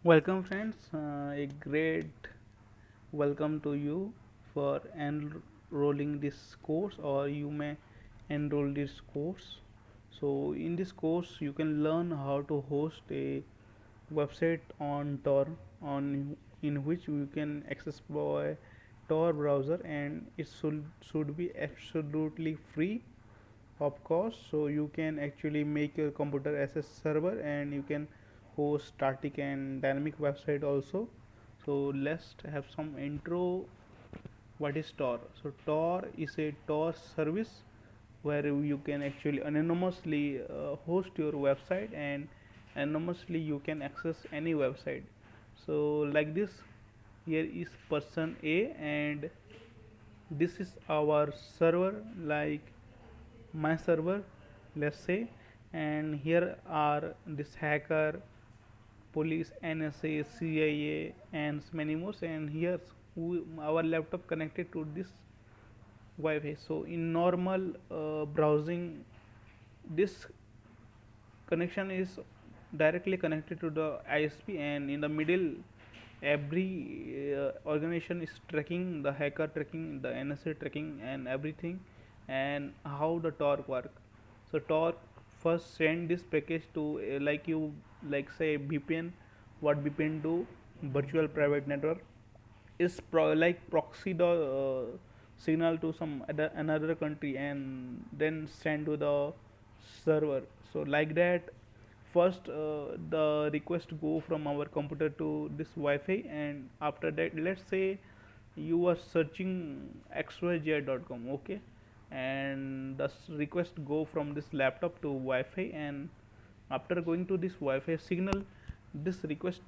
Welcome, friends. A great welcome to you for enrolling this course, or you may enroll this course. So, in this course, you can learn how to host a website on Tor, on in which you can access by Tor browser, and it should be absolutely free of course. So you can actually make your computer as a server, and you can host static and dynamic website also. So let's have some intro. What is Tor? So Tor is a Tor service where you can actually anonymously host your website, and anonymously you can access any website. So like this, here is person A, and this is our server, like my server, let's say. And here are this hacker, police, NSA, CIA, and many more. And here's our laptop connected to this Wi-Fi. So in normal browsing, this connection is directly connected to the ISP, and in the middle every organization is tracking, the hacker tracking, the NSA tracking, and everything. And how the Tor work? So Tor first send this package to like you, like say VPN. What VPN do? Virtual private network is like proxy the signal to some another country, and then send to the server. So like that, first the request go from our computer to this Wi-Fi, and after that, let's say you are searching xyz.com, okay, and the request go from this laptop to Wi-Fi. And after going to this Wi-Fi signal, this request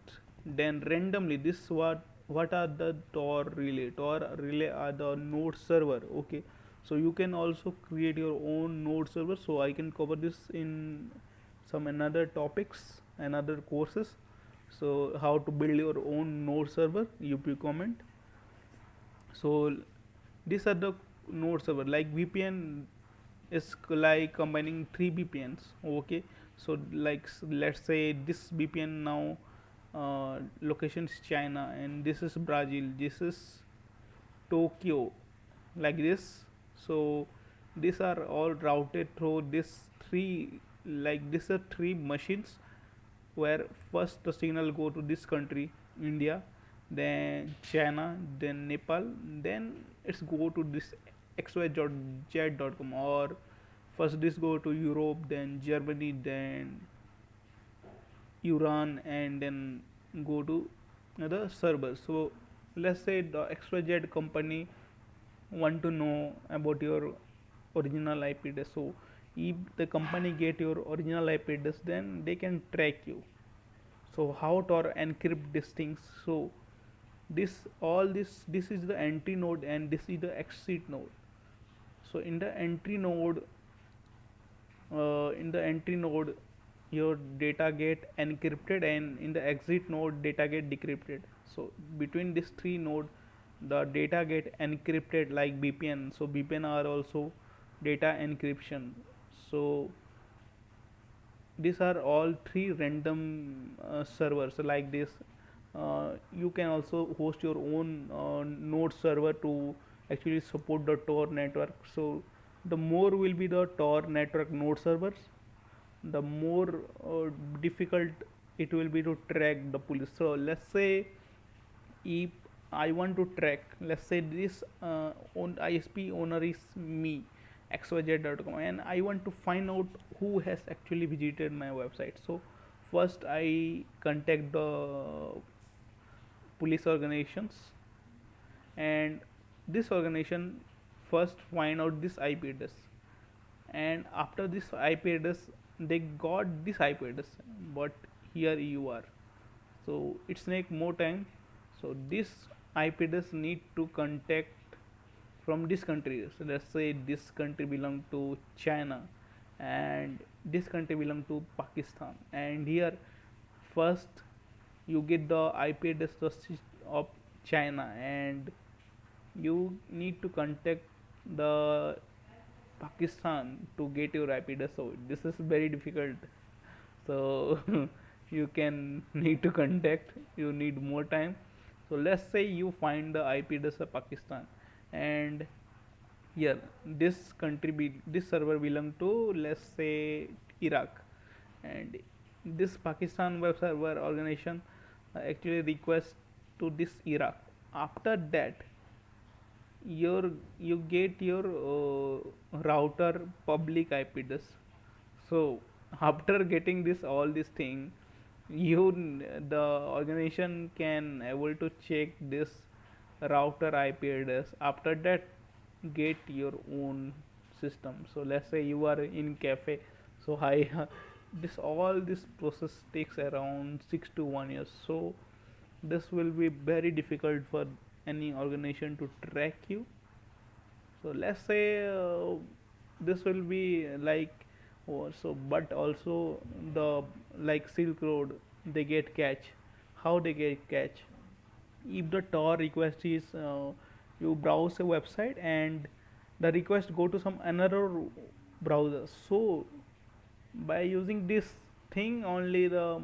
then randomly, this what are the Tor relay? Tor relay are the node server, okay. So you can also create your own node server. So I can cover this in some another topics, another courses. So how to build your own node server, UP comment. So these are the node server. Like VPN is like combining three VPNs, okay. So like let's say this VPN now location is China, and this is Brazil, this is Tokyo, like this. So these are all routed through this three, like these are three machines, where first the signal go to this country, India, then China, then Nepal, then it's go to this xyz.com, or first this go to Europe, then Germany, then Iran, and then go to the server. So let's say the XYZ company want to know about your original IP address. So if the company get your original IP address, then they can track you. So how to encrypt these things? So this is the entry node, and this is the exit node. So in the entry node, your data get encrypted, and in the exit node, data get decrypted. So between these three node, the data get encrypted like VPN. So VPN are also data encryption. So these are all three random servers like this. You can also host your own node server to actually support the Tor network. So the more will be the Tor network node servers, the more difficult it will be to track the police. So let's say if I want to track, let's say this ISP owner is me, xyz.com, and I want to find out who has actually visited my website. So first I contact the police organizations, and this organization first find out this IP address, and after this IP address, they got this IP address, but here you are. So it's take more time. So this IP address need to contact from this country. So let's say this country belong to China, and this country belong to Pakistan, and here first you get the IP address of China, and you need to contact the Pakistan to get your IP address. So this is very difficult. So you can need to contact, you need more time. So let's say you find the IP address of Pakistan, and here this server belong to, let's say, Iraq, and this Pakistan web server organization actually request to this Iraq. After that, you get your router public IP address. So after getting this all this thing, you the organization can able to check this router IP address. After that, get your own system. So let's say you are in cafe. So I this process takes around 6 to 1 years. So this will be very difficult for any organization to track you. So let's say this will be like, so but also the, like Silk Road, they get catch. How they get catch? If the Tor request is, you browse a website and the request go to some another browser. So by using this thing only, the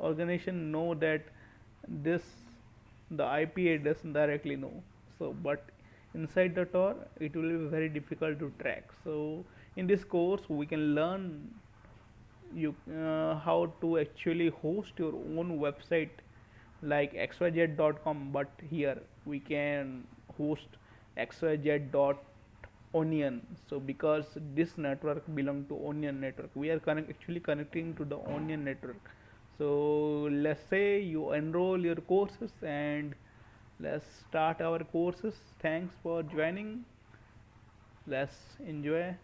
organization know that this the IP address directly know. So but inside the Tor it will be very difficult to track. So in this course we can learn you how to actually host your own website like xyz.com, but here we can host xyz.onion. So because this network belong to Onion network, we are actually connecting to the Onion network. So let's say you enroll your courses and let's start our courses. Thanks for joining. Let's enjoy.